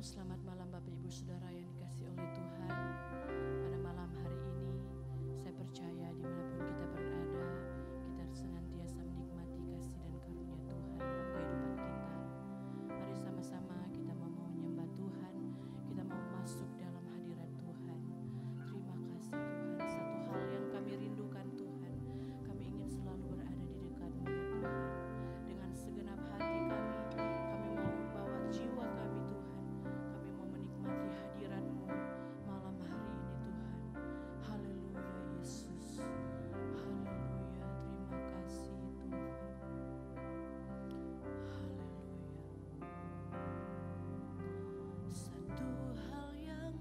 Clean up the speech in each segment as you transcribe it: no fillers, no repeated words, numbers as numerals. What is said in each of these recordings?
Selamat malam Bapak Ibu Saudara yang dikasihi oleh Tuhan. Pada malam hari ini saya percaya dimanapun kita berada, kita senantiasa menikmati kasih dan karunia Tuhan dalam kehidupan kita. Mari sama-sama kita mau menyembah Tuhan, kita mau masuk dalam hadirat Tuhan. Terima kasih Tuhan, satu hal yang kami rindukan Tuhan, kami ingin selalu berada di dekat-Mu ya Tuhan. Dengan segenap hati kami mau bawa jiwa kami Tuhan, kami mau menikmati hadirat-Mu malam hari ini Tuhan. Haleluya Yesus, haleluya, terima kasih Tuhan. Haleluya. Satu hal yang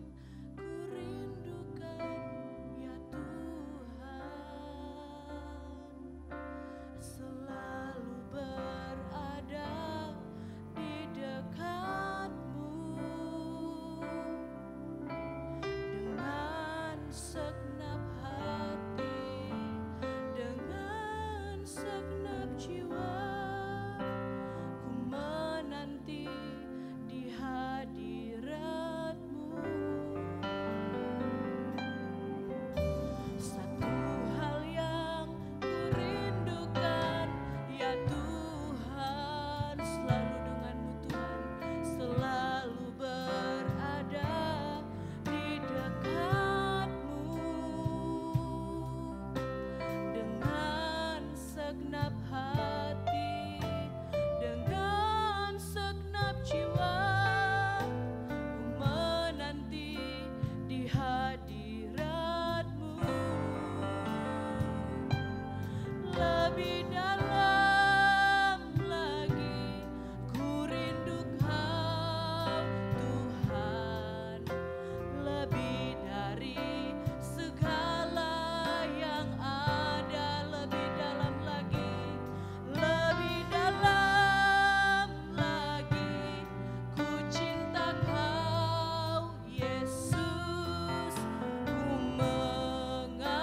ku rindukan ya Tuhan, selalu berada di dekat-Mu dengan segenap hati, dengan segenap jiwa, ku menanti di hadirat-Mu. Satu hal yang ku rindukan ya Tuhan, selalu dengan-Mu Tuhan, selalu berada di dekat-Mu dengan segenap hati, dengan segenap jiwa, ku menanti di hadirat-Mu. Lebih dalam lagi ku rindu Kau Tuhan, lebih dari segala yang ada. Lebih dalam lagi, lebih dalam lagi ku cinta Kau Yesus, ku mengasihi-Mu.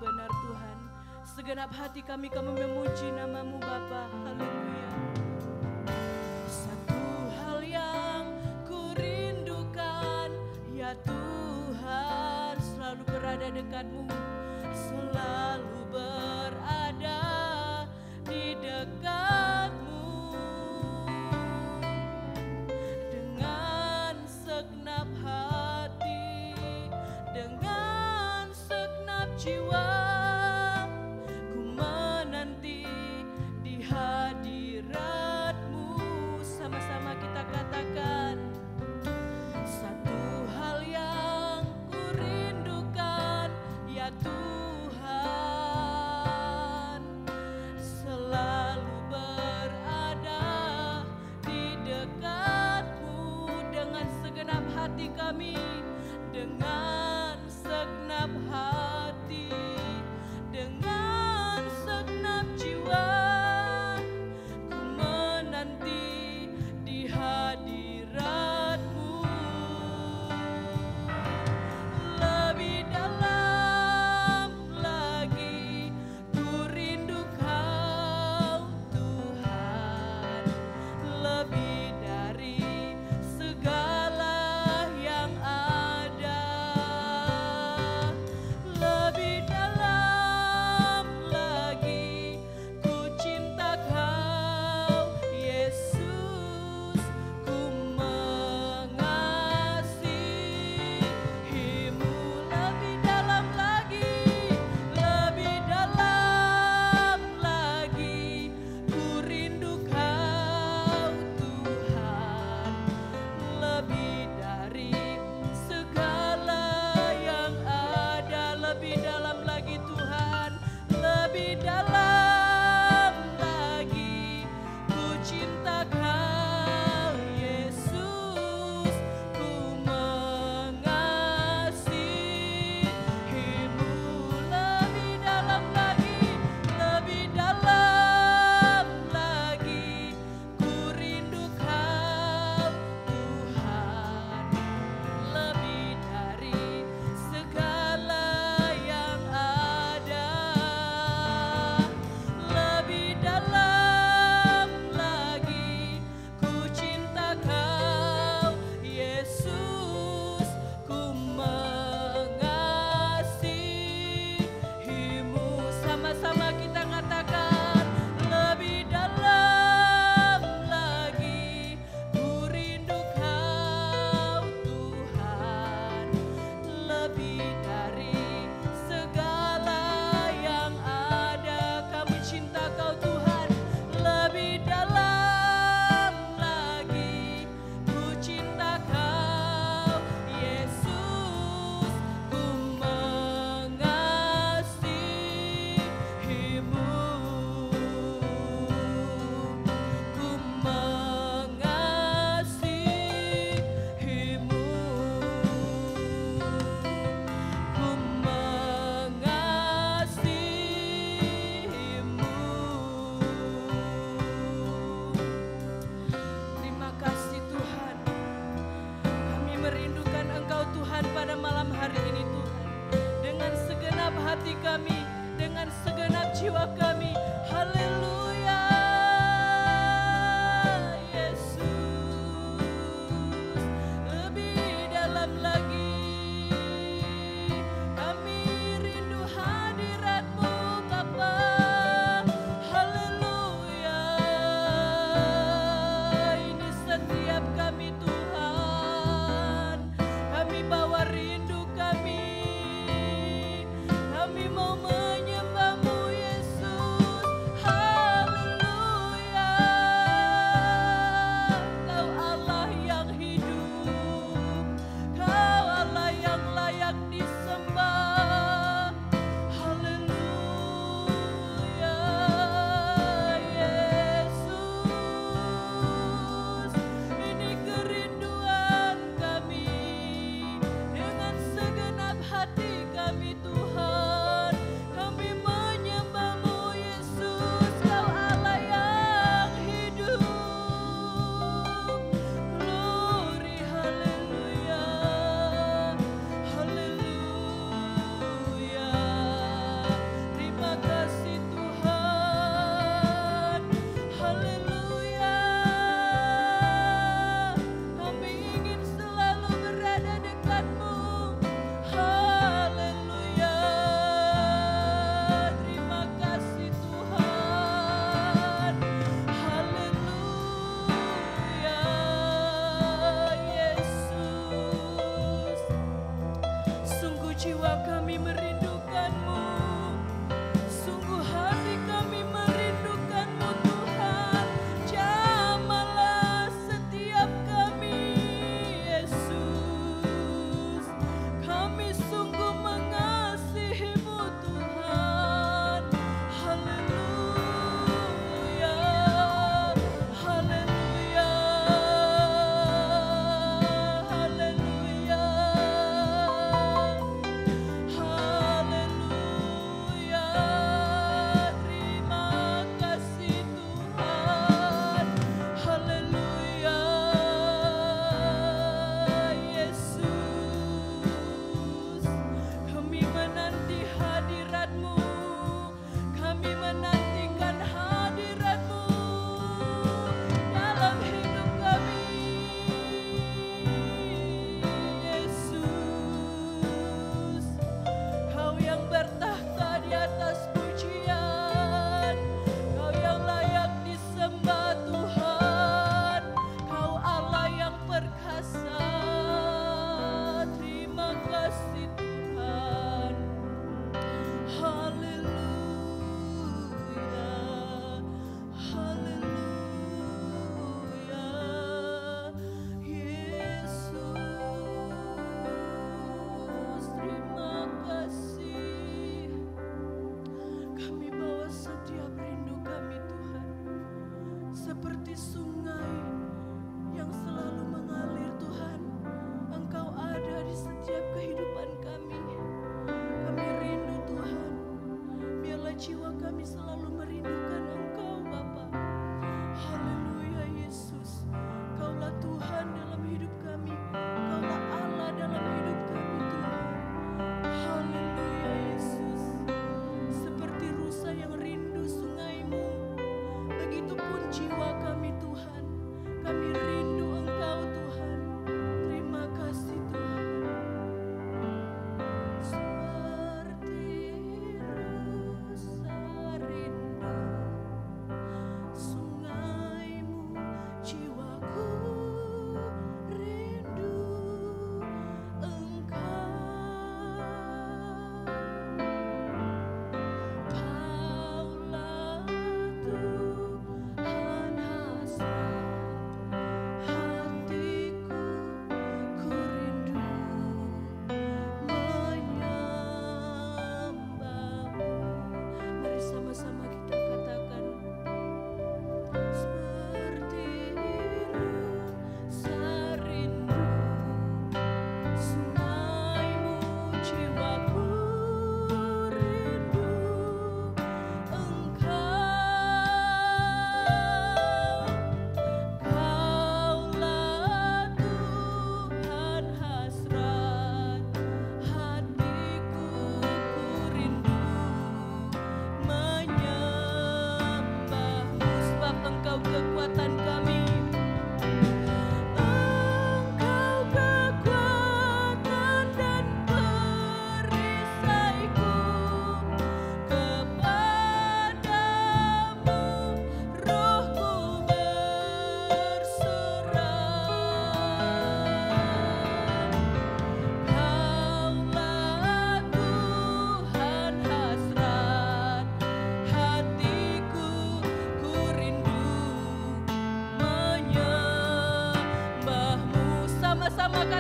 Benar Tuhan, segenap hati kami memuji nama-Mu Bapa. Haleluya. Satu hal yang ku rindukan ya Tuhan, selalu berada dekat-Mu, selalu berada di dekat-Mu dengan segenap hati, dengan segenap jiwa, ku menanti di hadirat-Mu. Sama-sama kita katakan, satu hal yang ku rindukan ya Tuhan, selalu berada di dekat-Mu dengan segenap hati kami, dengan segenap hati, dengan segenap jiwa, ku menanti di hadirat-Mu. Lebih dalam lagi ku rindu Kau Tuhan, lebih dari segala yang ada. Lebih dalam hati kami, dengan segenap jiwa kami. Haleluya, Yesus. Lebih dalam lagi, kami rindu hadirat-Mu Bapa. Haleluya, ini setiap kami Tuhan, kami bawa rindu kami mau menyembah-Mu Yesus. Haleluya.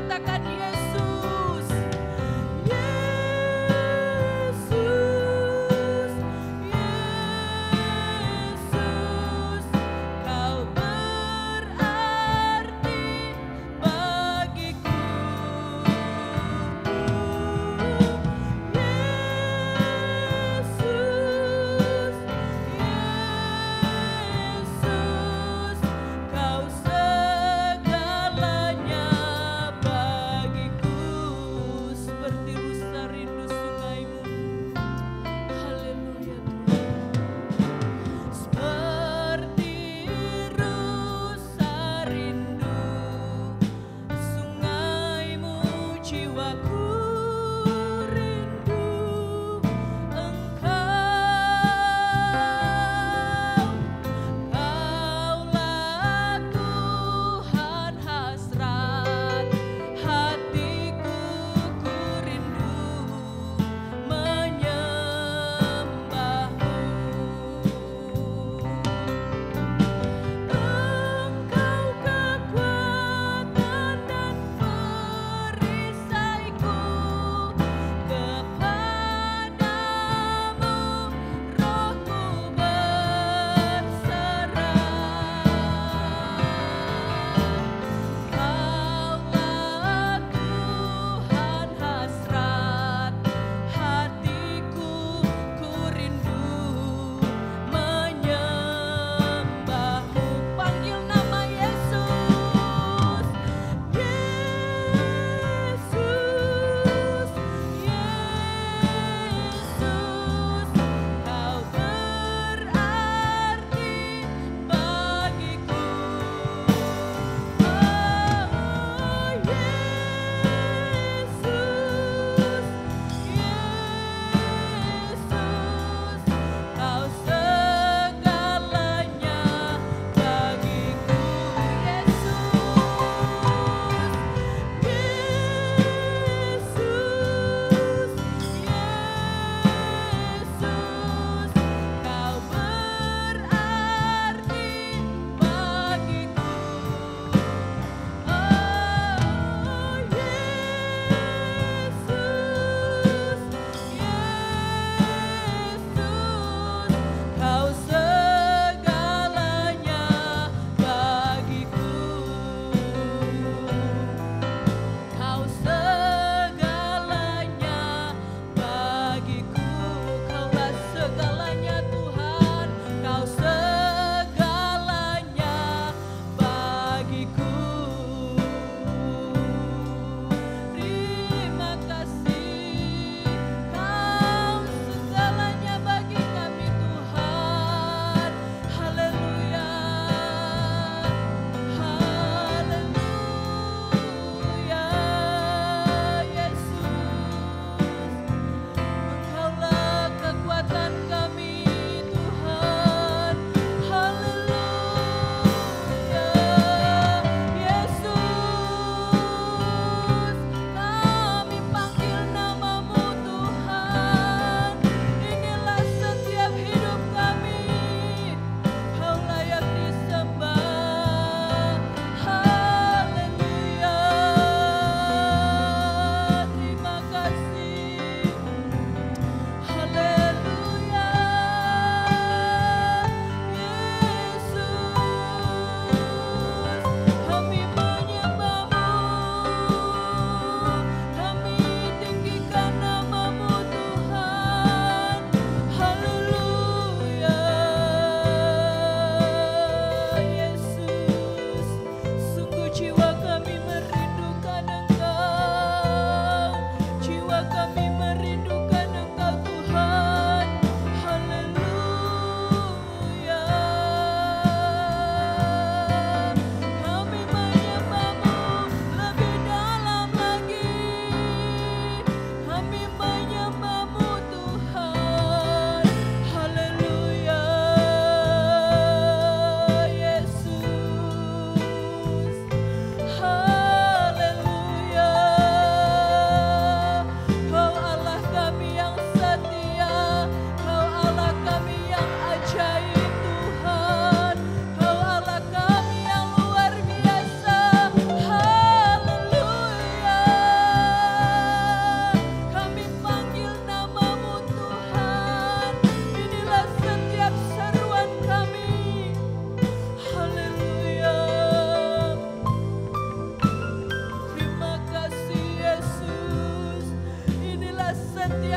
katakan Yesus. Kau segalanya bagiku.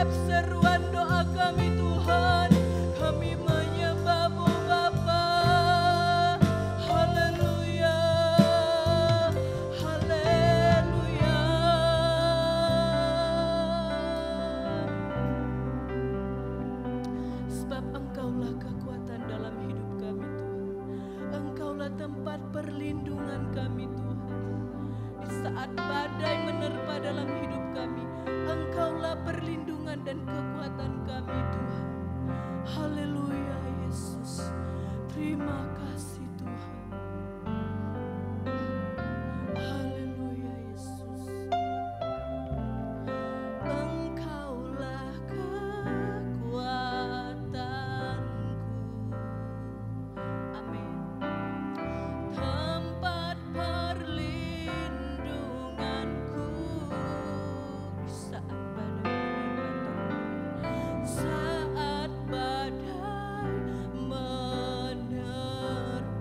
setiap seruan doa kami Tuhan, kami menyembah-Mu Bapa. Haleluya, haleluya. Sebab Engkaulah kekuatan dalam hidup kami Tuhan. Engkaulah tempat perlindungan kami Tuhan. Di saat badai menerpa dalam hidup kami, Engkaulah perlindungan dan kekuatan kami Tuhan. Haleluya Yesus. Terima kasih Tuhan. Haleluya Yesus. Engkaulah kekuatanku. Amin. Tempat perlindunganku di saat badai menerpa. Saat badai menerpa.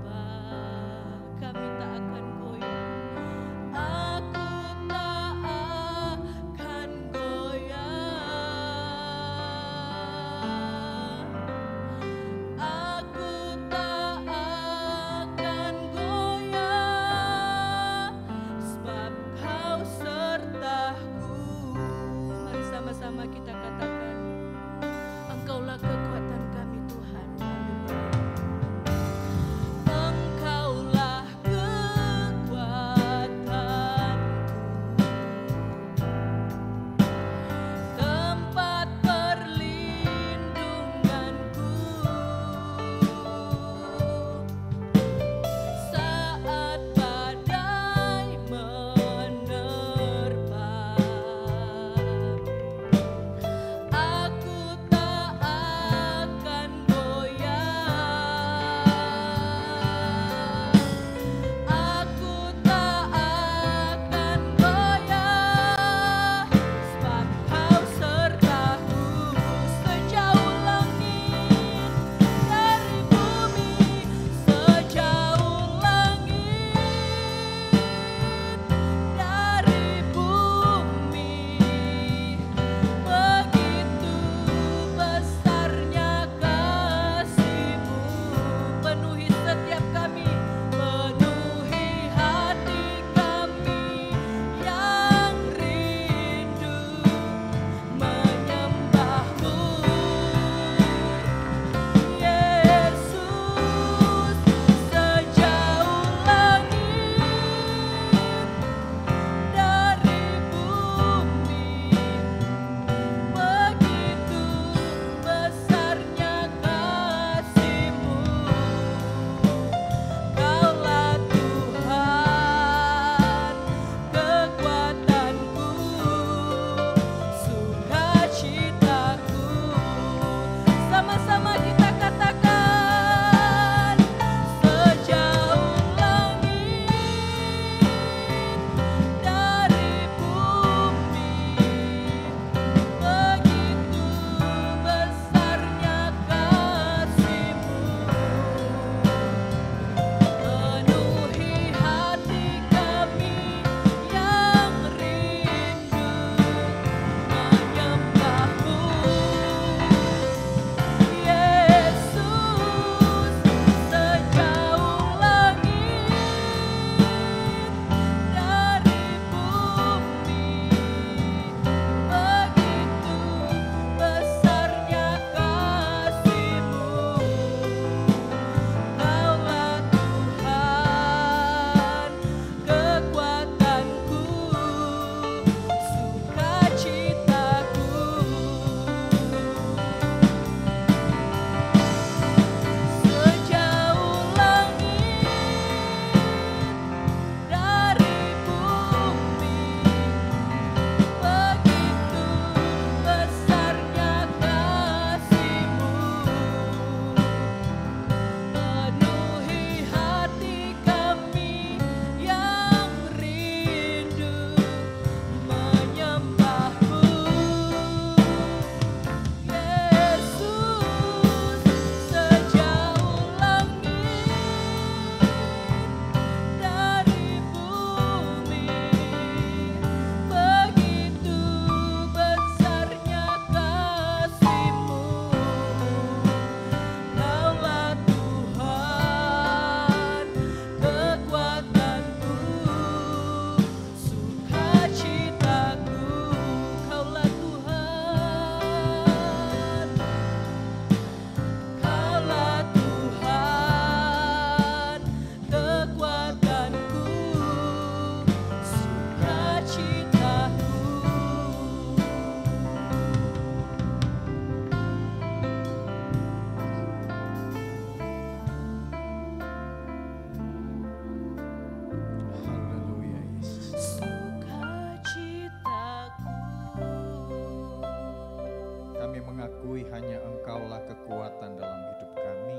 mengakui hanya Engkaulah kekuatan dalam hidup kami.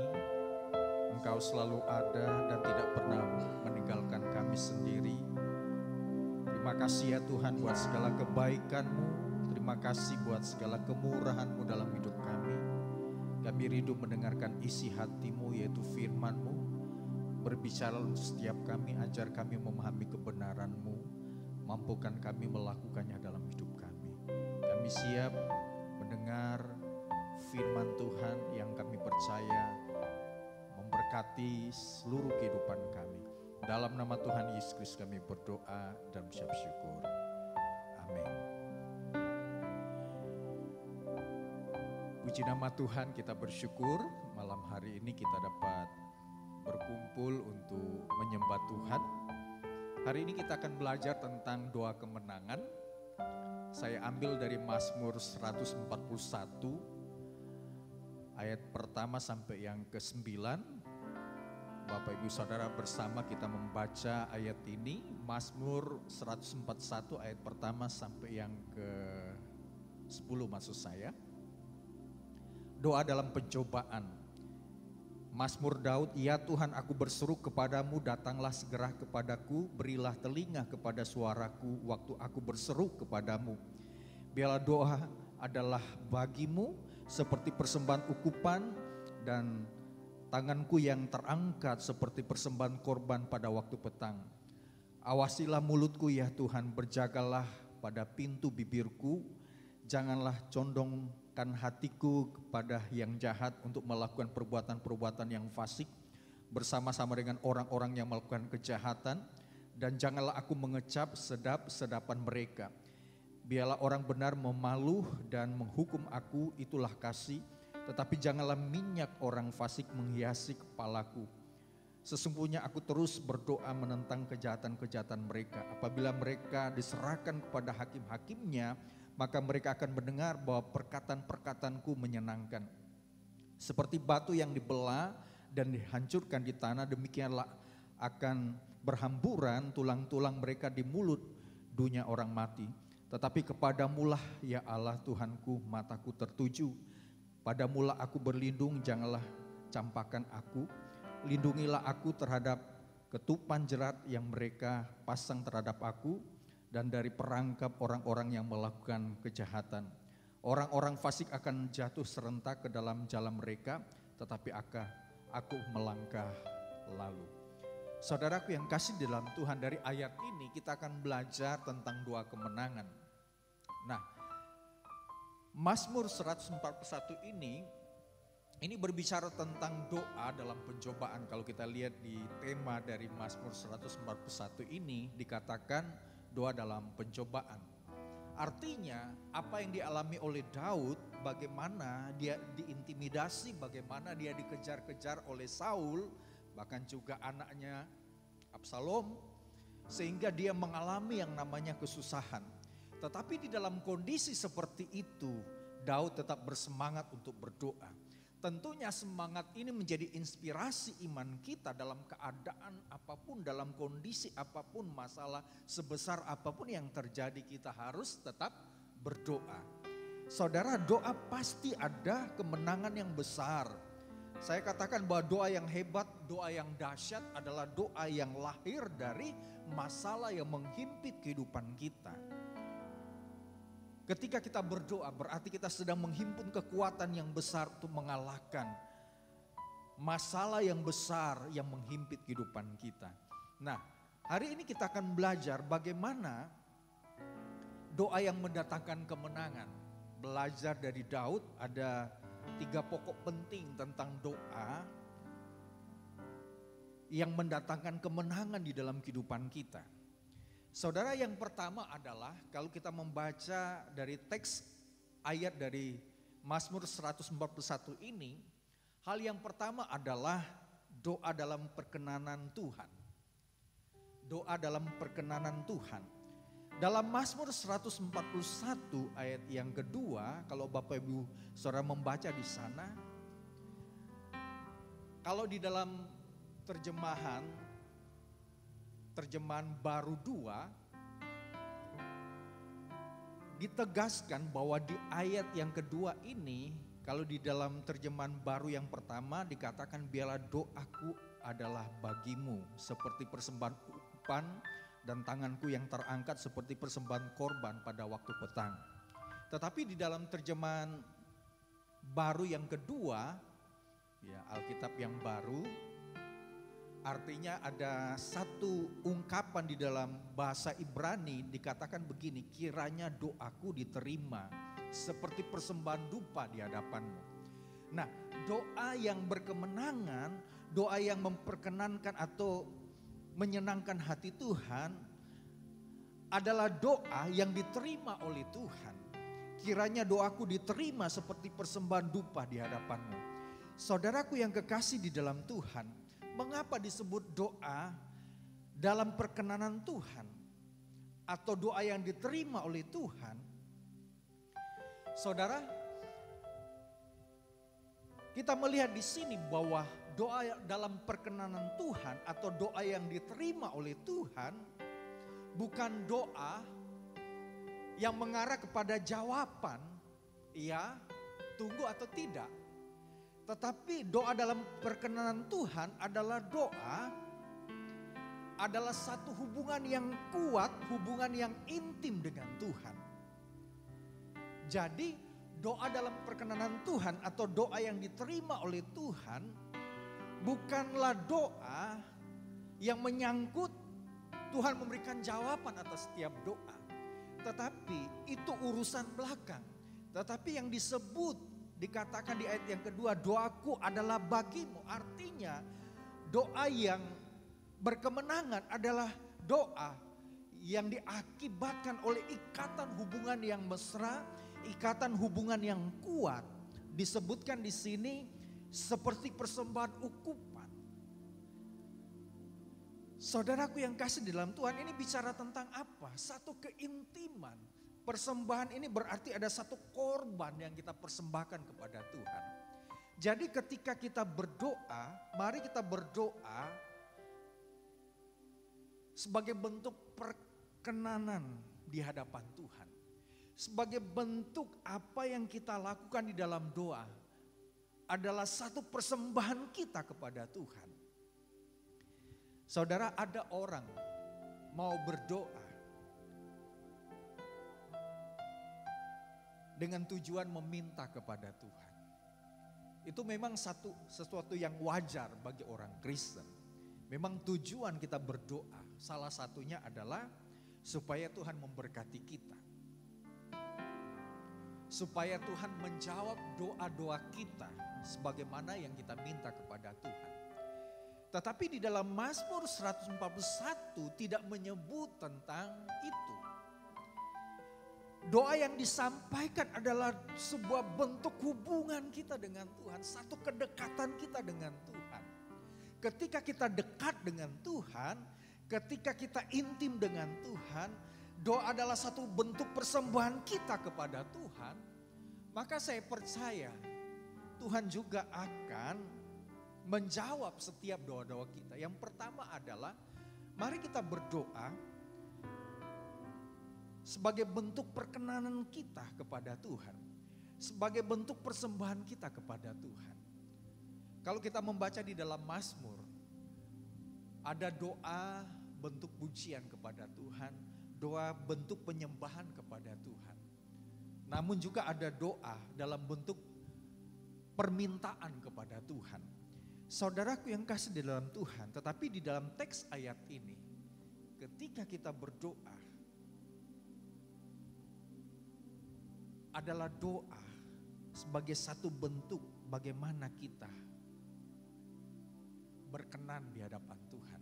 Engkau selalu ada dan tidak pernah meninggalkan kami sendiri. Terima kasih ya Tuhan buat segala kebaikan-Mu. Terima kasih buat segala kemurahan-Mu dalam hidup kami. Kami rindu mendengarkan isi hati-Mu, yaitu firman-Mu. Berbicara untuk setiap kami, ajar kami memahami kebenaran-Mu. Mampukan kami melakukannya dalam hidup kami. Kami siap mendengar firman Tuhan yang kami percaya memberkati seluruh kehidupan kami. Dalam nama Tuhan Yesus Kristus kami berdoa dan mengucap syukur. Amin. Puji nama Tuhan, kita bersyukur malam hari ini kita dapat berkumpul untuk menyembah Tuhan. Hari ini kita akan belajar tentang doa kemenangan. Saya ambil dari Mazmur 141 ayat pertama sampai yang ke-9. Bapak Ibu Saudara bersama kita membaca ayat ini. Mazmur 141 ayat pertama sampai yang ke-10 maksud saya. Doa dalam pencobaan. Mazmur Daud, ya Tuhan aku berseru kepadamu, datanglah segera kepadaku, berilah telinga kepada suaraku waktu aku berseru kepadamu. Biarlah doa adalah bagimu seperti persembahan ukupan dan tanganku yang terangkat seperti persembahan korban pada waktu petang. Awasilah mulutku ya Tuhan, berjagalah pada pintu bibirku, janganlah condongkan hatiku kepada yang jahat untuk melakukan perbuatan-perbuatan yang fasik bersama-sama dengan orang-orang yang melakukan kejahatan, dan janganlah aku mengecap sedap-sedapan mereka. Biarlah orang benar memaluh dan menghukum aku, itulah kasih, tetapi janganlah minyak orang fasik menghiasi kepalaku. Sesungguhnya aku terus berdoa menentang kejahatan-kejahatan mereka. Apabila mereka diserahkan kepada hakim-hakimnya, maka mereka akan mendengar bahwa perkataan-perkataanku menyenangkan. Seperti batu yang dibelah dan dihancurkan di tanah, demikianlah akan berhamburan tulang-tulang mereka di mulut dunia orang mati. Tetapi kepadamulah ya Allah Tuhanku mataku tertuju. Padamulah aku berlindung, janganlah campakkan aku. Lindungilah aku terhadap ketupan jerat yang mereka pasang terhadap aku, dan dari perangkap orang-orang yang melakukan kejahatan. Orang-orang fasik akan jatuh serentak ke dalam jalan mereka, tetapi aku melangkah lalu. Saudaraku yang kasih di dalam Tuhan, dari ayat ini kita akan belajar tentang doa kemenangan. Nah, Mazmur 141 ini berbicara tentang doa dalam pencobaan. Kalau kita lihat di tema dari Mazmur 141 ini dikatakan doa dalam pencobaan. Artinya apa yang dialami oleh Daud, bagaimana dia diintimidasi, bagaimana dia dikejar-kejar oleh Saul, bahkan juga anaknya Absalom, sehingga dia mengalami yang namanya kesusahan. Tetapi di dalam kondisi seperti itu, Daud tetap bersemangat untuk berdoa. Tentunya semangat ini menjadi inspirasi iman kita dalam keadaan apapun, dalam kondisi apapun, masalah sebesar apapun yang terjadi, kita harus tetap berdoa. Saudara, doa pasti ada kemenangan yang besar. Saya katakan bahwa doa yang hebat, doa yang dahsyat adalah doa yang lahir dari masalah yang menghimpit kehidupan kita. Ketika kita berdoa berarti kita sedang menghimpun kekuatan yang besar untuk mengalahkan masalah yang besar yang menghimpit kehidupan kita. Nah, hari ini kita akan belajar bagaimana doa yang mendatangkan kemenangan. Belajar dari Daud, ada 3 pokok penting tentang doa yang mendatangkan kemenangan di dalam kehidupan kita. Saudara, yang pertama adalah kalau kita membaca dari teks ayat dari Mazmur 141 ini, hal yang pertama adalah doa dalam perkenanan Tuhan. Doa dalam perkenanan Tuhan. Dalam Mazmur 141 ayat yang kedua, kalau Bapak Ibu Saudara membaca di sana, kalau di dalam terjemahan baru 2 ditegaskan bahwa di ayat yang kedua ini Kalau di dalam terjemahan baru yang pertama dikatakan biarlah doaku adalah bagimu seperti persembahan umpan dan tanganku yang terangkat seperti persembahan korban pada waktu petang. Tetapi di dalam terjemahan baru yang kedua, ya Alkitab yang baru, artinya ada satu ungkapan di dalam bahasa Ibrani dikatakan begini, kiranya doaku diterima seperti persembahan dupa di hadapanmu. Nah, doa yang berkemenangan, doa yang memperkenankan atau menyenangkan hati Tuhan adalah doa yang diterima oleh Tuhan. Kiranya doaku diterima seperti persembahan dupa di hadapanmu. Saudaraku yang kekasih di dalam Tuhan, mengapa disebut doa dalam perkenanan Tuhan atau doa yang diterima oleh Tuhan? Saudara, kita melihat di sini bahwa doa dalam perkenanan Tuhan atau doa yang diterima oleh Tuhan bukan doa yang mengarah kepada jawaban, ya, tunggu atau tidak. Tetapi doa dalam perkenanan Tuhan adalah adalah satu hubungan yang kuat, hubungan yang intim dengan Tuhan. Jadi doa dalam perkenanan Tuhan atau doa yang diterima oleh Tuhan bukanlah doa yang menyangkut Tuhan memberikan jawaban atas setiap doa. Tetapi itu urusan belakang. Tetapi yang disebut dikatakan di ayat yang kedua, doaku adalah bagimu. Artinya doa yang berkemenangan adalah doa yang diakibatkan oleh ikatan hubungan yang mesra, ikatan hubungan yang kuat. Disebutkan di sini seperti persembahan ukupan. Saudaraku yang kasih di dalam Tuhan, ini bicara tentang apa? Satu keintiman. Persembahan ini berarti ada satu korban yang kita persembahkan kepada Tuhan. Jadi ketika kita berdoa, mari kita berdoa sebagai bentuk perkenanan di hadapan Tuhan. Sebagai bentuk apa yang kita lakukan di dalam doa adalah satu persembahan kita kepada Tuhan. Saudara, ada orang mau berdoa dengan tujuan meminta kepada Tuhan. Itu memang sesuatu yang wajar bagi orang Kristen. Memang tujuan kita berdoa salah satunya adalah supaya Tuhan memberkati kita. Supaya Tuhan menjawab doa-doa kita sebagaimana yang kita minta kepada Tuhan. Tetapi di dalam Mazmur 141 tidak menyebut tentang itu. Doa yang disampaikan adalah sebuah bentuk hubungan kita dengan Tuhan, satu kedekatan kita dengan Tuhan. Ketika kita dekat dengan Tuhan, ketika kita intim dengan Tuhan, doa adalah satu bentuk persembahan kita kepada Tuhan. Maka saya percaya Tuhan juga akan menjawab setiap doa-doa kita. Yang pertama adalah mari kita berdoa sebagai bentuk perkenanan kita kepada Tuhan. Sebagai bentuk persembahan kita kepada Tuhan. Kalau kita membaca di dalam Mazmur, ada doa bentuk pujian kepada Tuhan, doa bentuk penyembahan kepada Tuhan. Namun juga ada doa dalam bentuk permintaan kepada Tuhan. Saudaraku yang kasih di dalam Tuhan, tetapi di dalam teks ayat ini, ketika kita berdoa, adalah doa sebagai satu bentuk bagaimana kita berkenan di hadapan Tuhan.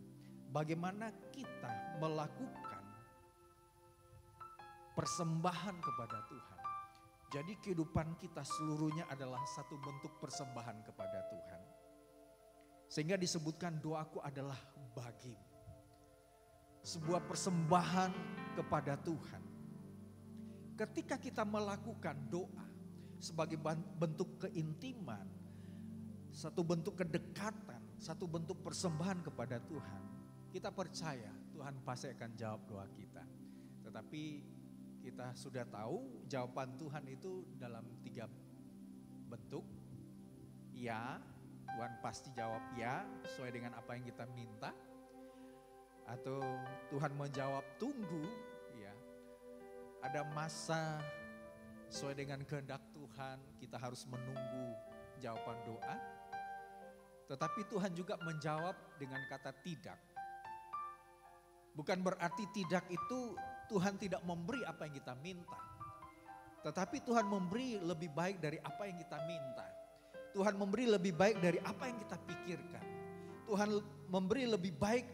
Bagaimana kita melakukan persembahan kepada Tuhan. Jadi kehidupan kita seluruhnya adalah satu bentuk persembahan kepada Tuhan. Sehingga disebutkan doaku adalah bagimu. Sebuah persembahan kepada Tuhan. Ketika kita melakukan doa sebagai bentuk keintiman, satu bentuk kedekatan, satu bentuk persembahan kepada Tuhan, kita percaya Tuhan pasti akan jawab doa kita. Tetapi kita sudah tahu jawaban Tuhan itu dalam 3 bentuk? Ya, Tuhan pasti jawab ya sesuai dengan apa yang kita minta. Atau Tuhan menjawab tunggu, ya. Ada masa sesuai dengan kehendak Tuhan kita harus menunggu jawaban doa. Tetapi Tuhan juga menjawab dengan kata tidak. Bukan berarti tidak itu Tuhan tidak memberi apa yang kita minta. Tetapi Tuhan memberi lebih baik dari apa yang kita minta. Tuhan memberi lebih baik dari apa yang kita pikirkan. Tuhan memberi lebih baik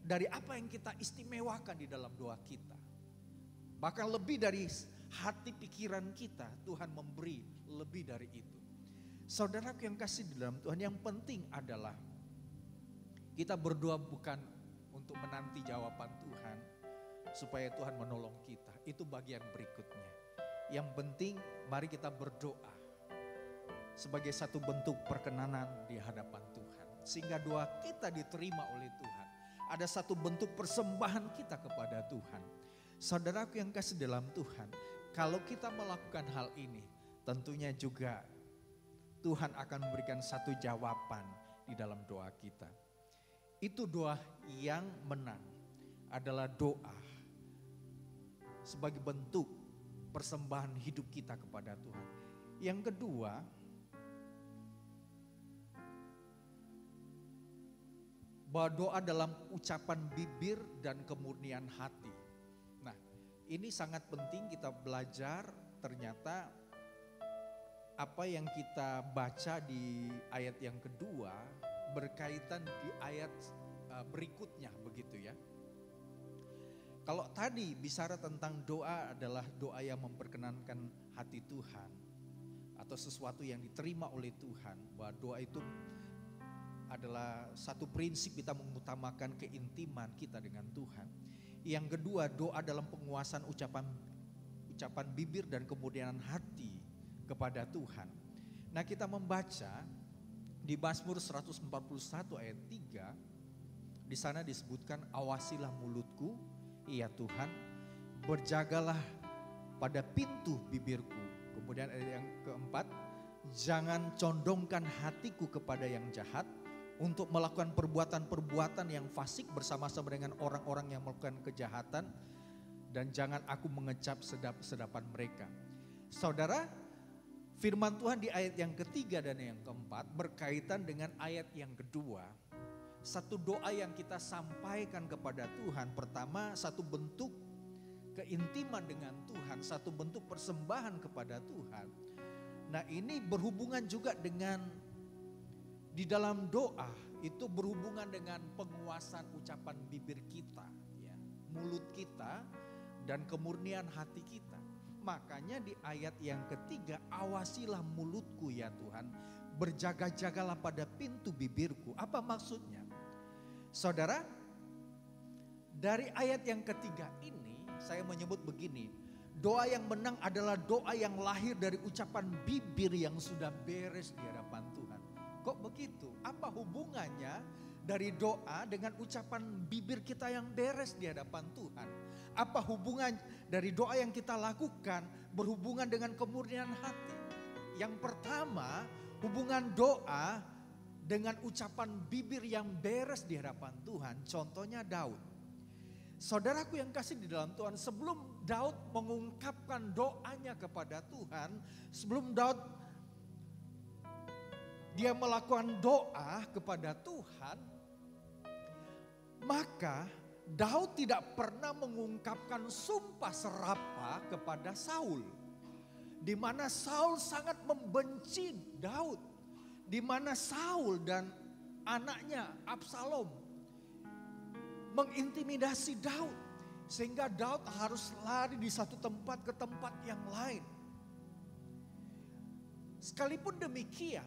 dari apa yang kita istimewakan di dalam doa kita. Bahkan lebih dari hati pikiran kita, Tuhan memberi lebih dari itu. Saudaraku yang kasih di dalam Tuhan, yang penting adalah kita berdoa bukan untuk menanti jawaban Tuhan supaya Tuhan menolong kita. Itu bagian berikutnya. Yang penting mari kita berdoa sebagai satu bentuk perkenanan di hadapan Tuhan. Sehingga doa kita diterima oleh Tuhan. Ada satu bentuk persembahan kita kepada Tuhan. Saudaraku yang kasih dalam Tuhan, kalau kita melakukan hal ini, tentunya juga Tuhan akan memberikan satu jawaban di dalam doa kita. Itu doa yang menang adalah doa sebagai bentuk persembahan hidup kita kepada Tuhan. Yang kedua, bahwa doa dalam ucapan bibir dan kemurnian hati. Nah, ini sangat penting kita belajar. Ternyata apa yang kita baca di ayat yang kedua berkaitan di ayat berikutnya, begitu ya. Kalau tadi bicara tentang doa adalah doa yang memperkenankan hati Tuhan atau sesuatu yang diterima oleh Tuhan, bahwa doa itu adalah satu prinsip kita mengutamakan keintiman kita dengan Tuhan. Yang kedua, doa dalam penguasaan ucapan bibir dan kemudian hati kepada Tuhan. Nah, kita membaca di Mazmur 141 ayat 3, di sana disebutkan, awasilah mulutku, ya Tuhan, berjagalah pada pintu bibirku. Kemudian ayat yang keempat, jangan condongkan hatiku kepada yang jahat, untuk melakukan perbuatan-perbuatan yang fasik bersama-sama dengan orang-orang yang melakukan kejahatan, dan jangan aku mengecap sedap-sedapan mereka. Saudara, firman Tuhan di ayat yang ketiga dan yang keempat berkaitan dengan ayat yang kedua. Satu doa yang kita sampaikan kepada Tuhan, pertama satu bentuk keintiman dengan Tuhan, satu bentuk persembahan kepada Tuhan. Nah, ini berhubungan juga dengan di dalam doa itu berhubungan dengan penguasaan ucapan bibir kita, ya, mulut kita dan kemurnian hati kita. Makanya di ayat yang ketiga, awasilah mulutku ya Tuhan, berjaga-jagalah pada pintu bibirku. Apa maksudnya? Saudara, dari ayat yang ketiga ini saya menyebut begini, doa yang menang adalah doa yang lahir dari ucapan bibir yang sudah beres di hadapan Tuhan. Kok begitu? Apa hubungannya dari doa dengan ucapan bibir kita yang beres di hadapan Tuhan? Apa hubungan dari doa yang kita lakukan berhubungan dengan kemurnian hati? Yang pertama, hubungan doa dengan ucapan bibir yang beres di hadapan Tuhan. Contohnya Daud. Saudaraku yang kasih di dalam Tuhan, sebelum Daud mengungkapkan doanya kepada Tuhan, sebelum Daud dia melakukan doa kepada Tuhan, maka Daud tidak pernah mengungkapkan sumpah serapah kepada Saul. Di mana Saul sangat membenci Daud. Di mana Saul dan anaknya Absalom mengintimidasi Daud. Sehingga Daud harus lari di satu tempat ke tempat yang lain. Sekalipun demikian,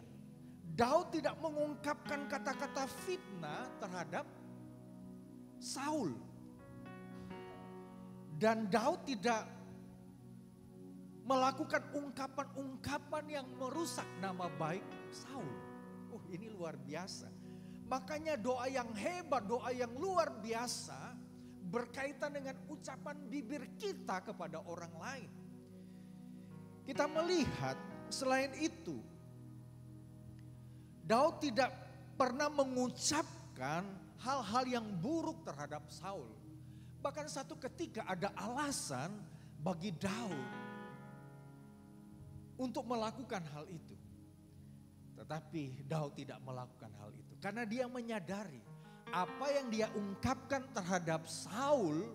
Daud tidak mengungkapkan kata-kata fitnah terhadap Saul. Dan Daud tidak melakukan ungkapan-ungkapan yang merusak nama baik Saul. Ini luar biasa. Makanya doa yang hebat, doa yang luar biasa berkaitan dengan ucapan bibir kita kepada orang lain. Kita melihat selain itu, Daud tidak pernah mengucapkan hal-hal yang buruk terhadap Saul. Bahkan satu ketika ada alasan bagi Daud untuk melakukan hal itu. Tetapi Daud tidak melakukan hal itu. Karena dia menyadari apa yang dia ungkapkan terhadap Saul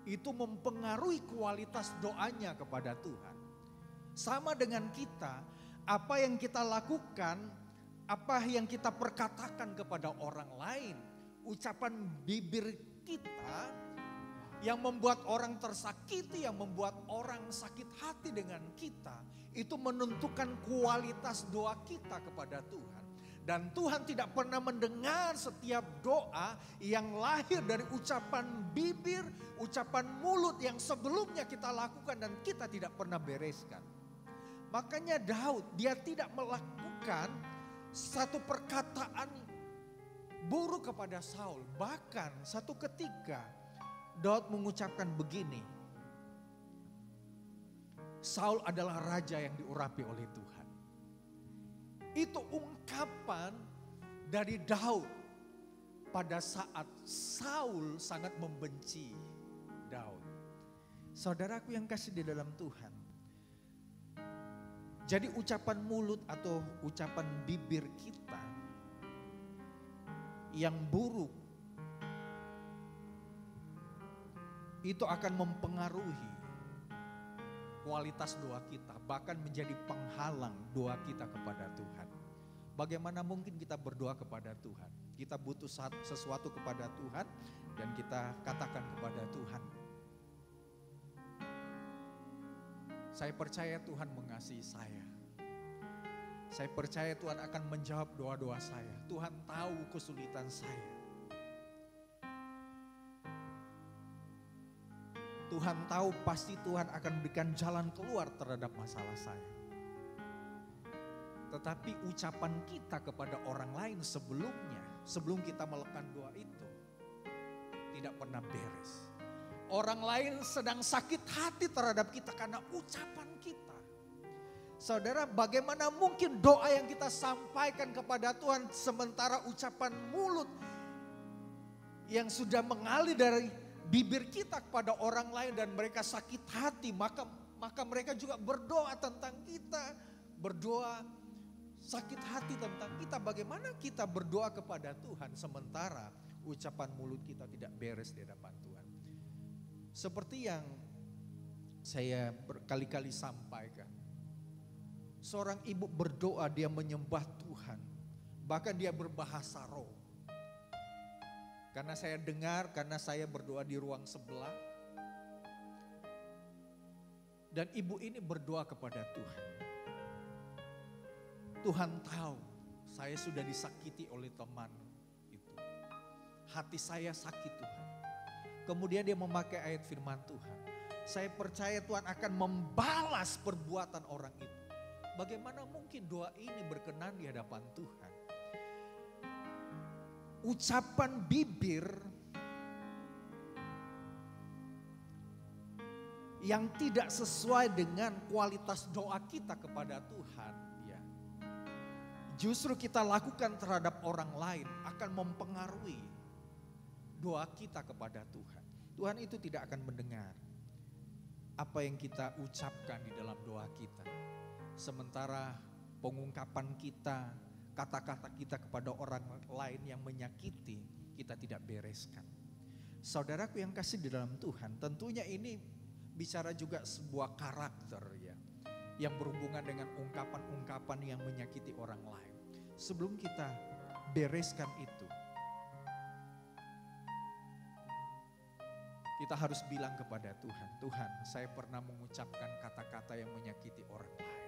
itu mempengaruhi kualitas doanya kepada Tuhan. Sama dengan kita, apa yang kita lakukan, apa yang kita perkatakan kepada orang lain, ucapan bibir kita yang membuat orang tersakiti, yang membuat orang sakit hati dengan kita, itu menentukan kualitas doa kita kepada Tuhan. Dan Tuhan tidak pernah mendengar setiap doa yang lahir dari ucapan bibir, ucapan mulut yang sebelumnya kita lakukan dan kita tidak pernah bereskan. Makanya Daud, dia tidak melakukan satu perkataan buruk kepada Saul. Bahkan satu ketika Daud mengucapkan begini, Saul adalah raja yang diurapi oleh Tuhan. Itu ungkapan dari Daud pada saat Saul sangat membenci Daud. Saudaraku yang kasih di dalam Tuhan. Jadi ucapan mulut atau ucapan bibir kita yang buruk itu akan mempengaruhi kualitas doa kita, bahkan menjadi penghalang doa kita kepada Tuhan. Bagaimana mungkin kita berdoa kepada Tuhan? Kita butuh sesuatu kepada Tuhan dan kita katakan kepada Tuhan, saya percaya Tuhan mengasihi saya. Saya percaya Tuhan akan menjawab doa-doa saya. Tuhan tahu kesulitan saya. Tuhan tahu pasti Tuhan akan berikan jalan keluar terhadap masalah saya. Tetapi ucapan kita kepada orang lain sebelumnya, sebelum kita melakukan doa itu, tidak pernah beres. Orang lain sedang sakit hati terhadap kita karena ucapan kita. Saudara, bagaimana mungkin doa yang kita sampaikan kepada Tuhan sementara ucapan mulut yang sudah mengalir dari bibir kita kepada orang lain dan mereka sakit hati, maka mereka juga berdoa tentang kita, berdoa sakit hati tentang kita. Bagaimana kita berdoa kepada Tuhan sementara ucapan mulut kita tidak beres di hadapan Tuhan? Seperti yang saya berkali-kali sampaikan, seorang ibu berdoa, dia menyembah Tuhan, bahkan dia berbahasa roh. Karena saya dengar, karena saya berdoa di ruang sebelah. Dan ibu ini berdoa kepada Tuhan. Tuhan tahu saya sudah disakiti oleh teman itu. Hati saya sakit Tuhan. Kemudian dia memakai ayat firman Tuhan. Saya percaya Tuhan akan membalas perbuatan orang itu. Bagaimana mungkin doa ini berkenan di hadapan Tuhan? Ucapan bibir yang tidak sesuai dengan kualitas doa kita kepada Tuhan, ya, justru kita lakukan terhadap orang lain akan mempengaruhi doa kita kepada Tuhan. Tuhan itu tidak akan mendengar apa yang kita ucapkan di dalam doa kita. Sementara pengungkapan kita, kata-kata kita kepada orang lain yang menyakiti, kita tidak bereskan. Saudaraku yang kasih di dalam Tuhan, tentunya ini bicara juga sebuah karakter, ya, yang berhubungan dengan ungkapan-ungkapan yang menyakiti orang lain. Sebelum kita bereskan itu, kita harus bilang kepada Tuhan, Tuhan, saya pernah mengucapkan kata-kata yang menyakiti orang lain.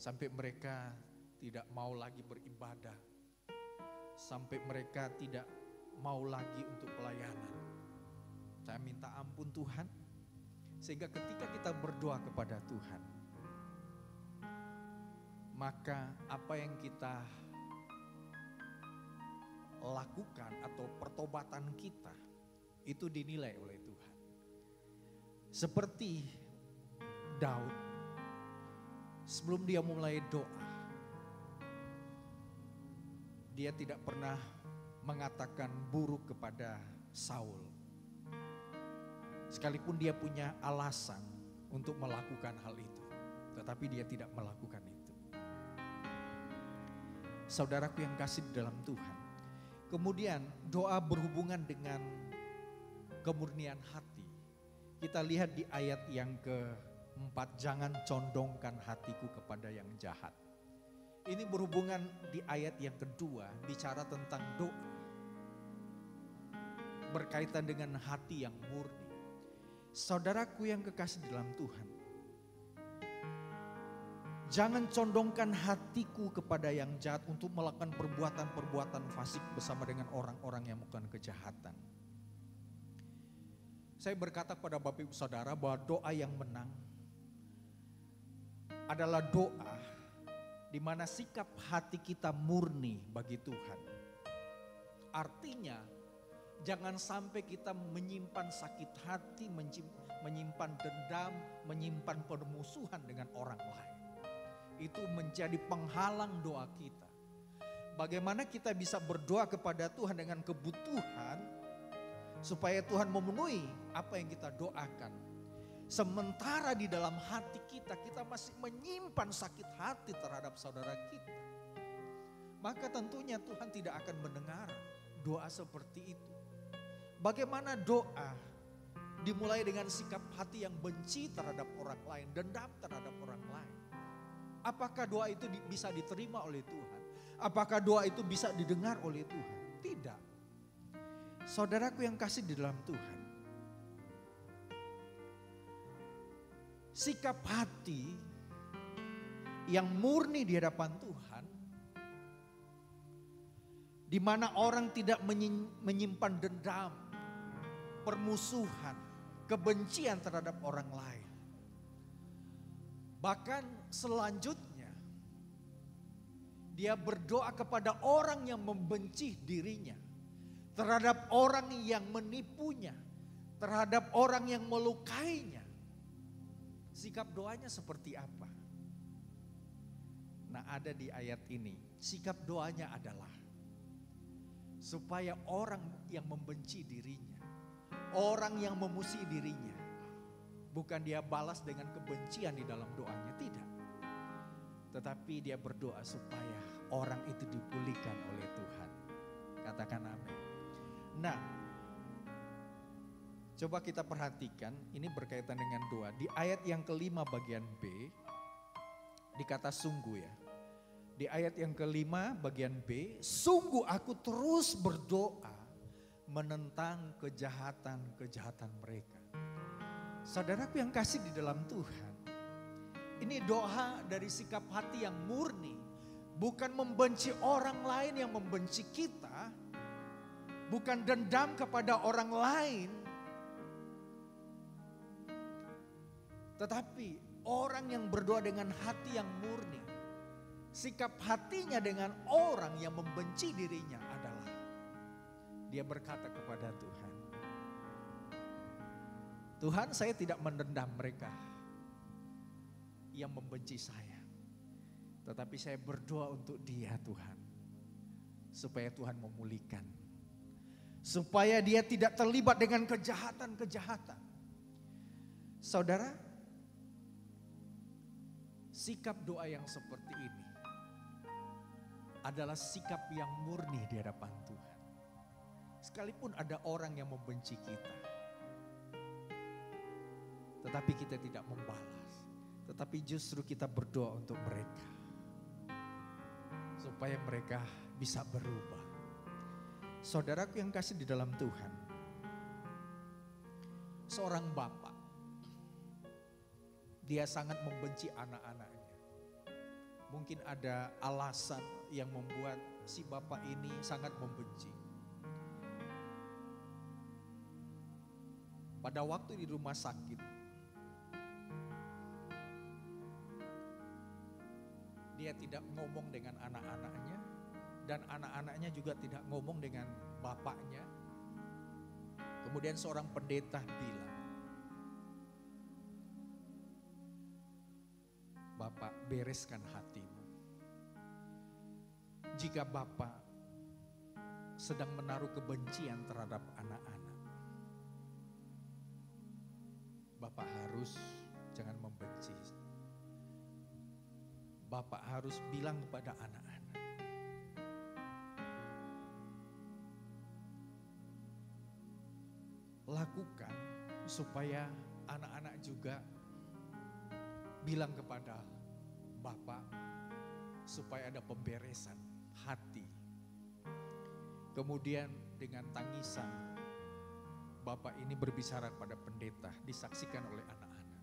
Sampai mereka tidak mau lagi beribadah. Sampai mereka tidak mau lagi untuk pelayanan. Saya minta ampun Tuhan. Sehingga ketika kita berdoa kepada Tuhan, maka apa yang kita lakukan atau pertobatan kita itu dinilai oleh Tuhan. Seperti Daud, sebelum dia mulai doa, dia tidak pernah mengatakan buruk kepada Saul. Sekalipun dia punya alasan untuk melakukan hal itu, tetapi dia tidak melakukan itu. Saudaraku yang kasih di dalam Tuhan, kemudian doa berhubungan dengan kemurnian hati. Kita lihat di ayat yang ke-4, jangan condongkan hatiku kepada yang jahat. Ini berhubungan di ayat yang kedua, bicara tentang doa. Berkaitan dengan hati yang murni. Saudaraku yang kekasih dalam Tuhan, jangan condongkan hatiku kepada yang jahat untuk melakukan perbuatan-perbuatan fasik bersama dengan orang-orang yang melakukan kejahatan. Saya berkata kepada Bapak Ibu Saudara bahwa doa yang menang adalah doa di mana sikap hati kita murni bagi Tuhan. Artinya jangan sampai kita menyimpan sakit hati, menyimpan dendam, menyimpan permusuhan dengan orang lain. Itu menjadi penghalang doa kita. Bagaimana kita bisa berdoa kepada Tuhan dengan kebutuhan supaya Tuhan memenuhi apa yang kita doakan. Sementara di dalam hati kita masih menyimpan sakit hati terhadap saudara kita. Maka tentunya Tuhan tidak akan mendengar doa seperti itu. Bagaimana doa dimulai dengan sikap hati yang benci terhadap orang lain, dendam terhadap orang lain. Apakah doa itu bisa diterima oleh Tuhan? Apakah doa itu bisa didengar oleh Tuhan? Tidak. Saudaraku yang kasih di dalam Tuhan, sikap hati yang murni di hadapan Tuhan, di mana orang tidak menyimpan dendam, permusuhan, kebencian terhadap orang lain. Bahkan selanjutnya, dia berdoa kepada orang yang membenci dirinya, terhadap orang yang menipunya, terhadap orang yang melukainya. Sikap doanya seperti apa? Nah, ada di ayat ini. Sikap doanya adalah supaya orang yang membenci dirinya, orang yang memusuhi dirinya, bukan dia balas dengan kebencian di dalam doanya, tidak. Tetapi dia berdoa supaya orang itu dipulihkan oleh Tuhan. Katakan amin. Nah, coba kita perhatikan, ini berkaitan dengan doa. Di ayat yang kelima bagian B, dikata sungguh ya. Di ayat yang kelima bagian B, sungguh aku terus berdoa menentang kejahatan-kejahatan mereka. Saudaraku yang kasih di dalam Tuhan, ini doa dari sikap hati yang murni. Bukan membenci orang lain yang membenci kita. Bukan dendam kepada orang lain. Tetapi orang yang berdoa dengan hati yang murni. Sikap hatinya dengan orang yang membenci dirinya adalah dia berkata kepada Tuhan, Tuhan, saya tidak mendendam mereka yang membenci saya. Tetapi saya berdoa untuk dia Tuhan. Supaya Tuhan memulihkan. Supaya dia tidak terlibat dengan kejahatan-kejahatan. Saudara, sikap doa yang seperti ini adalah sikap yang murni di hadapan Tuhan. Sekalipun ada orang yang membenci kita, tetapi kita tidak membalas. Tetapi justru kita berdoa untuk mereka. Supaya mereka bisa berubah. Saudaraku yang kasih di dalam Tuhan. Seorang bapak. Dia sangat membenci anak-anaknya. Mungkin ada alasan yang membuat si bapak ini sangat membenci. Pada waktu di rumah sakit, dia tidak ngomong dengan anak-anaknya, dan anak-anaknya juga tidak ngomong dengan bapaknya. Kemudian seorang pendeta bilang, Bapak, bereskan hatimu. Jika Bapak sedang menaruh kebencian terhadap anak-anak, Bapak harus jangan membenci. Bapak harus bilang kepada anak-anak, lakukan supaya anak-anak juga bilang kepada Bapak supaya ada pemberesan hati. Kemudian dengan tangisan Bapak ini berbicara kepada pendeta, disaksikan oleh anak-anak.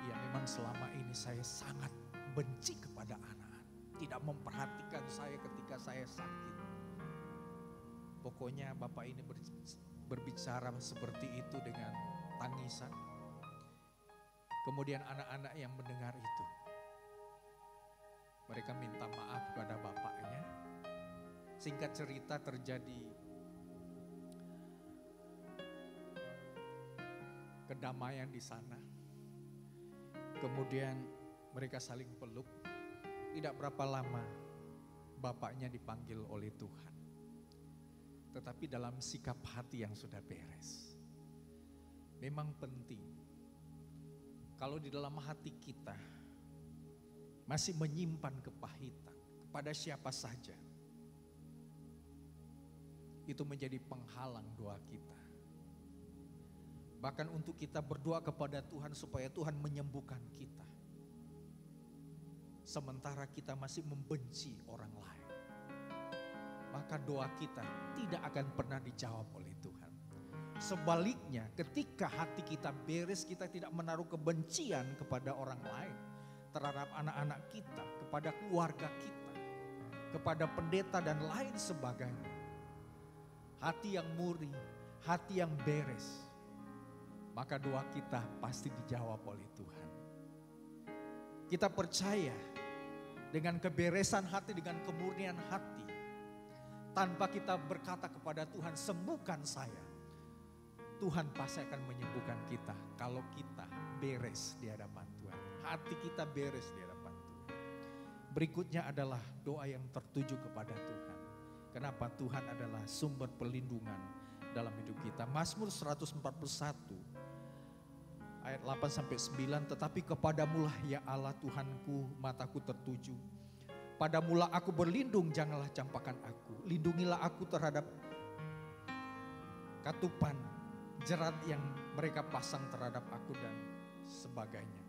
Ya memang selama ini saya sangat benci kepada anak-anak, tidak memperhatikan saya ketika saya sakit. Pokoknya Bapak ini berbicara seperti itu dengan tangisan. Kemudian anak-anak yang mendengar itu, mereka minta maaf kepada bapaknya. Singkat cerita terjadi kedamaian di sana. Kemudian mereka saling peluk. Tidak berapa lama bapaknya dipanggil oleh Tuhan. Tetapi dalam sikap hati yang sudah beres. Memang penting kalau di dalam hati kita masih menyimpan kepahitan kepada siapa saja, itu menjadi penghalang doa kita. Bahkan untuk kita berdoa kepada Tuhan supaya Tuhan menyembuhkan kita, sementara kita masih membenci orang lain, maka doa kita tidak akan pernah dijawab oleh Tuhan. Sebaliknya, ketika hati kita beres, kita tidak menaruh kebencian kepada orang lain, terhadap anak-anak kita, kepada keluarga kita, kepada pendeta dan lain sebagainya. Hati yang murni, hati yang beres, maka doa kita pasti dijawab oleh Tuhan. Kita percaya dengan keberesan hati, dengan kemurnian hati, tanpa kita berkata kepada Tuhan, sembuhkan saya, Tuhan pasti akan menyembuhkan kita kalau kita beres di hadapan Tuhan. Hati kita beres di hadapan Tuhan. Berikutnya adalah doa yang tertuju kepada Tuhan. Kenapa? Tuhan adalah sumber perlindungan dalam hidup kita. Mazmur 141 ayat 8-9, tetapi kepadamulah ya Allah Tuhanku mataku tertuju. Padamulah aku berlindung, janganlah campakkan aku. Lindungilah aku terhadap katupan, jerat yang mereka pasang terhadap aku dan sebagainya.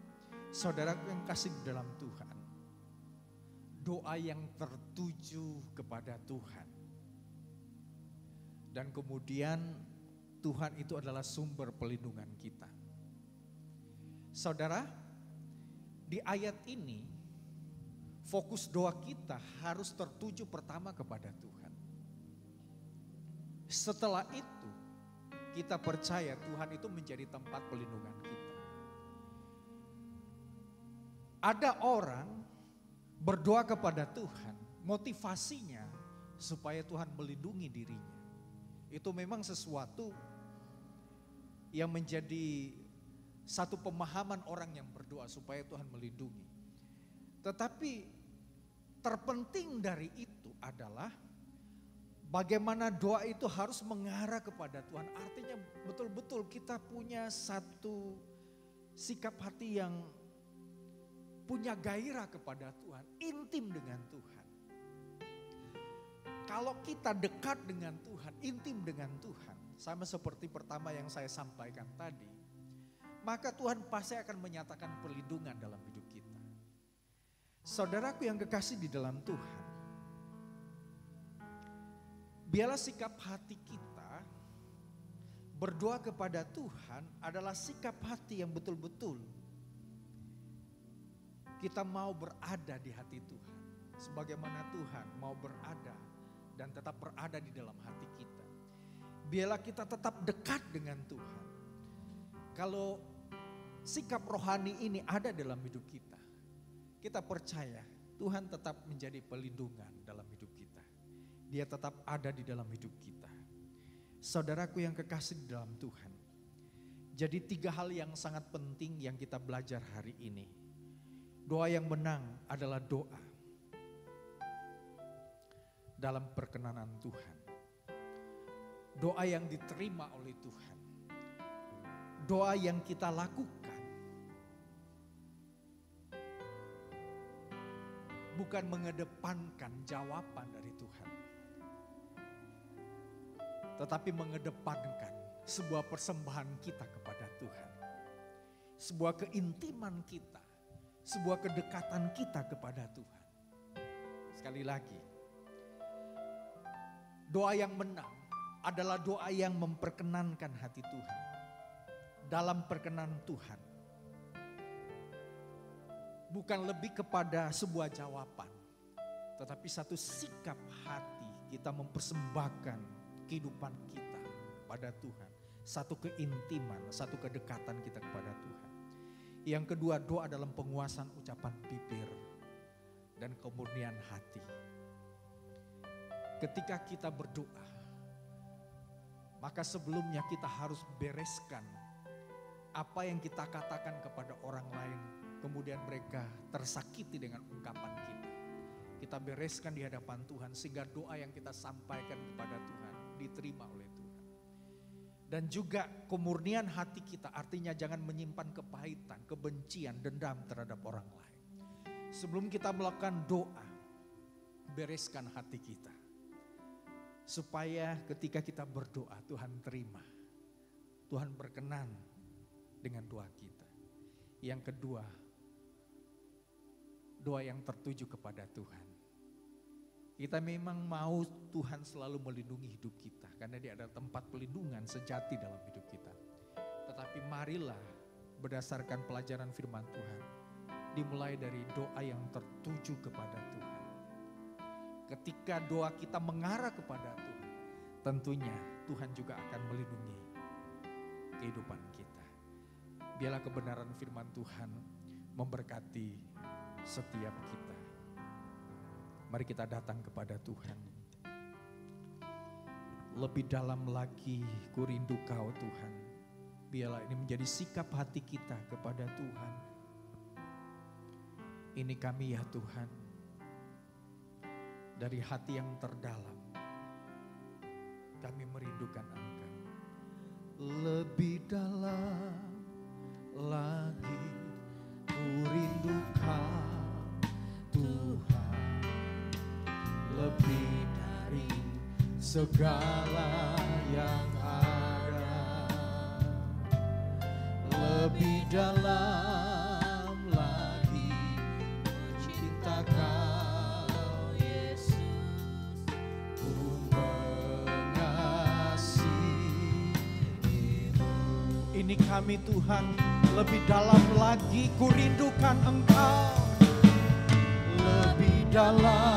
Saudaraku yang kasih di dalam Tuhan, doa yang tertuju kepada Tuhan. Dan kemudian Tuhan itu adalah sumber perlindungan kita. Saudara, di ayat ini fokus doa kita harus tertuju pertama kepada Tuhan. Setelah itu kita percaya Tuhan itu menjadi tempat perlindungan kita. Ada orang berdoa kepada Tuhan, motivasinya supaya Tuhan melindungi dirinya. Itu memang sesuatu yang menjadi satu pemahaman orang yang berdoa supaya Tuhan melindungi. Tetapi terpenting dari itu adalah bagaimana doa itu harus mengarah kepada Tuhan. Artinya betul-betul kita punya satu sikap hati yang punya gairah kepada Tuhan, intim dengan Tuhan. Kalau kita dekat dengan Tuhan, intim dengan Tuhan, sama seperti pertama yang saya sampaikan tadi, maka Tuhan pasti akan menyatakan perlindungan dalam hidup kita. Saudaraku yang kekasih di dalam Tuhan, biarlah sikap hati kita berdoa kepada Tuhan adalah sikap hati yang betul-betul kita mau berada di hati Tuhan. Sebagaimana Tuhan mau berada dan tetap berada di dalam hati kita. Biarlah kita tetap dekat dengan Tuhan. Kalau sikap rohani ini ada dalam hidup kita, kita percaya Tuhan tetap menjadi perlindungan dalam hidup kita. Dia tetap ada di dalam hidup kita. Saudaraku yang kekasih di dalam Tuhan. Jadi 3 hal yang sangat penting yang kita belajar hari ini. Doa yang menang adalah doa. dalam perkenanan Tuhan. Doa yang diterima oleh Tuhan. Doa yang kita lakukan bukan mengedepankan jawaban dari Tuhan, tetapi mengedepankan sebuah persembahan kita kepada Tuhan. Sebuah keintiman kita, sebuah kedekatan kita kepada Tuhan. Sekali lagi, doa yang menang adalah doa yang memperkenankan hati Tuhan. Dalam perkenan Tuhan, bukan lebih kepada sebuah jawaban, tetapi satu sikap hati kita mempersembahkan kehidupan kita pada Tuhan. Satu keintiman, satu kedekatan kita kepada Tuhan. Yang kedua, doa dalam penguasaan ucapan bibir dan kemurnian hati. Ketika kita berdoa, maka sebelumnya kita harus bereskan apa yang kita katakan kepada orang lain, kemudian mereka tersakiti dengan ungkapan kita. Kita bereskan di hadapan Tuhan sehingga doa yang kita sampaikan kepada Tuhan diterima oleh Tuhan. Dan juga kemurnian hati kita, artinya jangan menyimpan kepahitan, kebencian, dendam terhadap orang lain. Sebelum kita melakukan doa, bereskan hati kita. Supaya ketika kita berdoa, Tuhan terima. Tuhan berkenan dengan doa kita. Yang kedua, doa yang tertuju kepada Tuhan. Kita memang mau Tuhan selalu melindungi hidup kita, karena Dia adalah tempat pelindungan sejati dalam hidup kita. Tetapi marilah berdasarkan pelajaran firman Tuhan, dimulai dari doa yang tertuju kepada Tuhan. Ketika doa kita mengarah kepada Tuhan, tentunya Tuhan juga akan melindungi kehidupan kita. Biarlah kebenaran firman Tuhan memberkati setiap kita. Mari kita datang kepada Tuhan. Lebih dalam lagi ku rindu Kau Tuhan. Biarlah ini menjadi sikap hati kita kepada Tuhan. Ini kami ya Tuhan. Dari hati yang terdalam. Kami merindukan Engkau. Lebih dalam lagi ku rindu Kau Tuhan. Lebih dari segala yang ada, lebih dalam lagi cinta Kau Yesus, ku mengasihi-Mu. Ini kami Tuhan, lebih dalam lagi ku rindukan Engkau, lebih dalam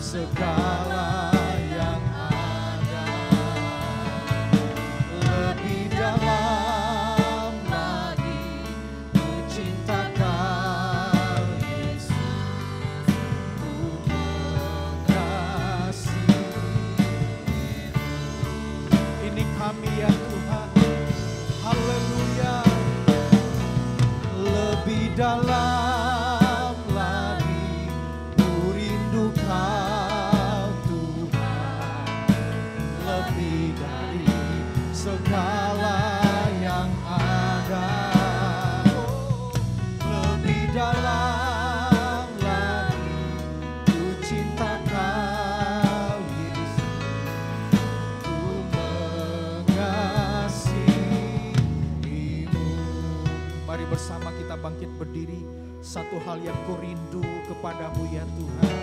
segala yang ada, lebih dalam lagi ku cinta Kau Yesus, ku mengasihi-Mu. Ini kami ya Tuhan, haleluya. Lebih dalam lagi ku rindu Kau segala yang ada, lebih dalam lagi ku cinta Kau Yesus, ku mengasihi-Mu. Mari bersama kita bangkit berdiri. Satu hal yang ku rindu kepadamu ya Tuhan,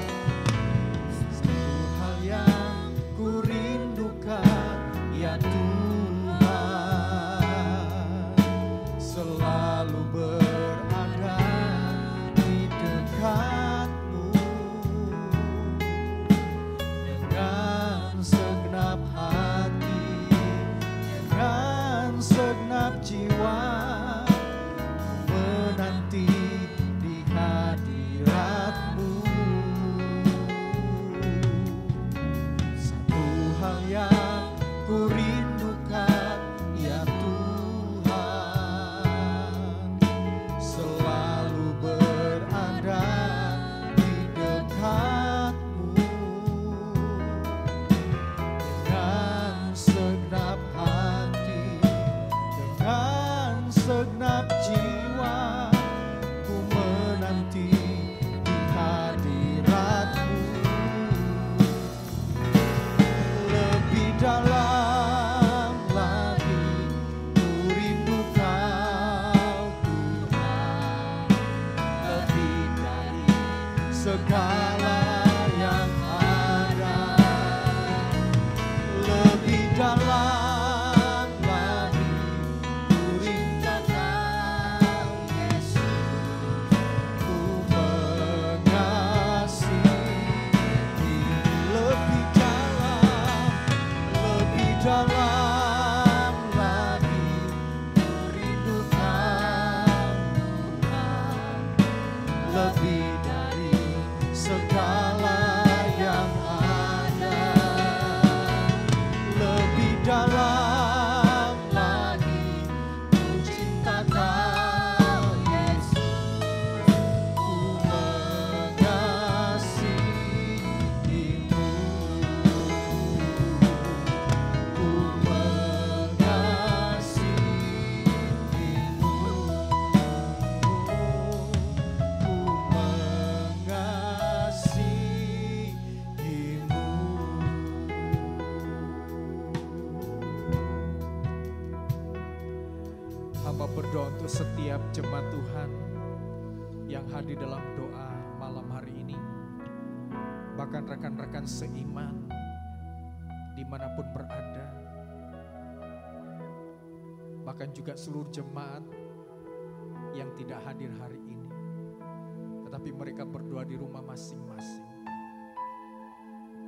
satu hal yang ku rindukan ya Tuhan, selalu berada di dekat-Mu dengan segenap hati, dengan segenap jiwa, menanti di hadirat-Mu. Hamba berdoa untuk setiap jemaat Tuhan yang hadir dalam doa malam hari ini. Bahkan rekan-rekan seiman dimanapun berada. Bahkan juga seluruh jemaat yang tidak hadir hari ini. Tetapi mereka berdoa di rumah masing-masing.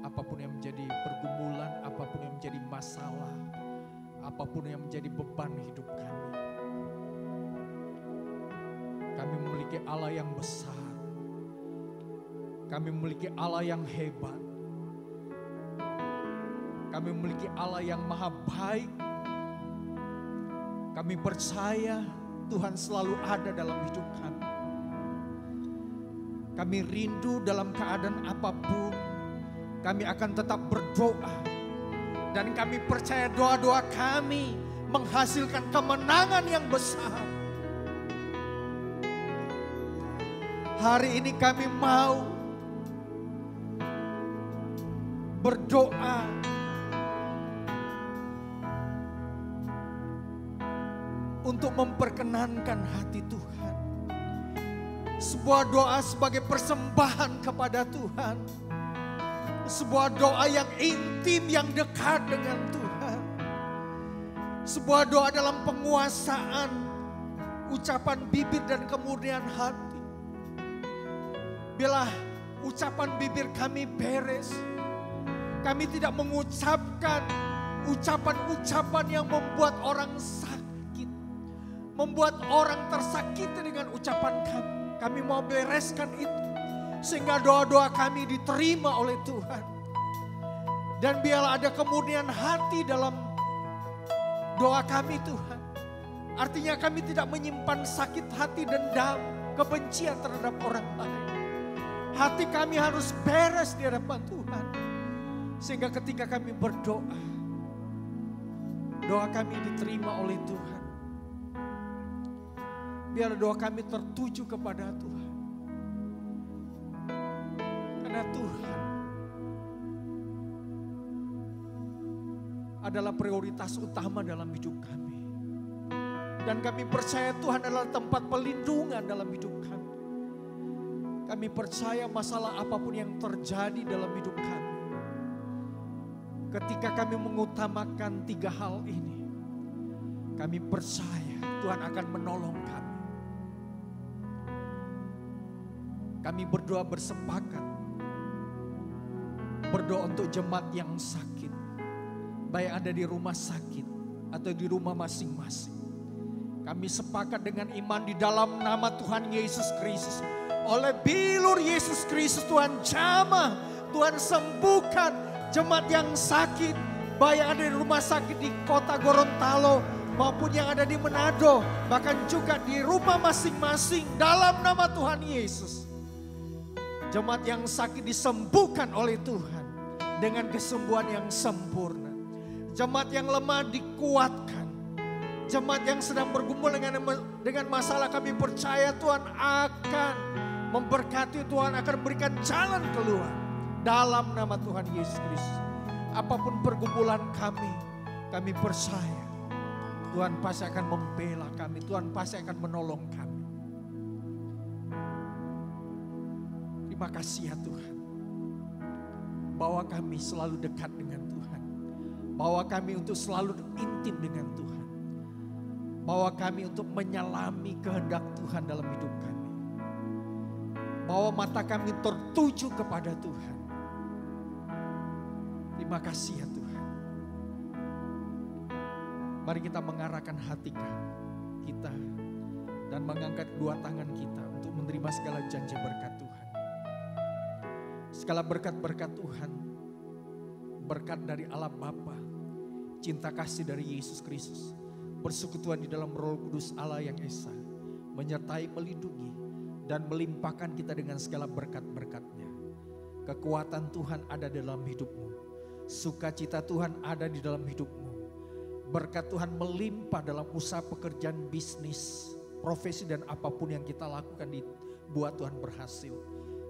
Apapun yang menjadi pergumulan, apapun yang menjadi masalah, apapun yang menjadi beban hidup kami. Kami memiliki Allah yang besar. Kami memiliki Allah yang hebat. Kami memiliki Allah yang maha baik. Kami percaya Tuhan selalu ada dalam hidup kami. Kami rindu dalam keadaan apapun. Kami akan tetap berdoa. Dan kami percaya doa-doa kami menghasilkan kemenangan yang besar. Hari ini kami mau berdoa untuk memperkenankan hati Tuhan. Sebuah doa sebagai persembahan kepada Tuhan. Sebuah doa yang intim, yang dekat dengan Tuhan. Sebuah doa dalam penguasaan ucapan bibir dan kemurnian hati. Bila ucapan bibir kami beres, kami tidak mengucapkan ucapan-ucapan yang membuat orang sakit, membuat orang tersakiti dengan ucapan kami. Kami mau bereskan itu, sehingga doa-doa kami diterima oleh Tuhan. Dan biarlah ada kemurnian hati dalam doa kami Tuhan. Artinya kami tidak menyimpan sakit hati, dendam, kebencian terhadap orang lain. Hati kami harus beres di hadapan Tuhan. Sehingga ketika kami berdoa, doa kami diterima oleh Tuhan. Biar doa kami tertuju kepada Tuhan. Karena Tuhan adalah prioritas utama dalam hidup kami. Dan kami percaya Tuhan adalah tempat pelindungan dalam hidup kami. Kami percaya masalah apapun yang terjadi dalam hidup kami, ketika kami mengutamakan 3 hal ini, kami percaya Tuhan akan menolong kami. Kami berdoa bersepakat, berdoa untuk jemaat yang sakit, baik ada di rumah sakit atau di rumah masing-masing. Kami sepakat dengan iman di dalam nama Tuhan Yesus Kristus. Oleh bilur Yesus Kristus Tuhan jamah, Tuhan sembuhkan jemaat yang sakit, baik yang ada di rumah sakit di kota Gorontalo maupun yang ada di Manado, bahkan juga di rumah masing-masing dalam nama Tuhan Yesus. Jemaat yang sakit disembuhkan oleh Tuhan dengan kesembuhan yang sempurna. Jemaat yang lemah dikuatkan. Jemaat yang sedang bergumul dengan masalah, kami percaya Tuhan akan memberkati, Tuhan akan berikan jalan keluar dalam nama Tuhan Yesus Kristus. Apapun pergumulan kami percaya Tuhan pasti akan membela kami, Tuhan pasti akan menolong kami. Terima kasih ya Tuhan, bahwa kami selalu dekat dengan Tuhan, bahwa kami untuk selalu intim dengan Tuhan, bahwa kami untuk menyelami kehendak Tuhan dalam hidup kami, bahwa mata kami tertuju kepada Tuhan. Terima kasih ya Tuhan. Mari kita mengarahkan hati kita dan mengangkat kedua tangan kita untuk menerima segala janji berkat Tuhan. Segala berkat-berkat Tuhan, berkat dari Allah Bapa, cinta kasih dari Yesus Kristus, persekutuan di dalam Roh Kudus Allah yang Esa, menyertai, melindungi, dan melimpahkan kita dengan segala berkat-berkat-Nya. Kekuatan Tuhan ada dalam hidupmu, sukacita Tuhan ada di dalam hidupmu, berkat Tuhan melimpah dalam usaha, pekerjaan, bisnis, profesi, dan apapun yang kita lakukan buat Tuhan berhasil.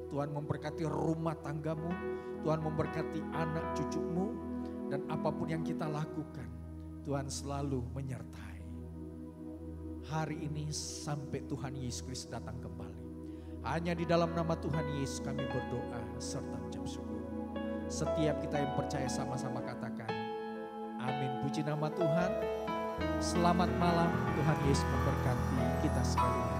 Tuhan memberkati rumah tanggamu, Tuhan memberkati anak cucumu, dan apapun yang kita lakukan, Tuhan selalu menyertai. hari ini sampai Tuhan Yesus Kristus datang kembali. Hanya di dalam nama Tuhan Yesus kami berdoa serta ucap syukur. Setiap kita yang percaya sama-sama katakan amin. Puji nama Tuhan. Selamat malam, Tuhan Yesus memberkati kita sekalian.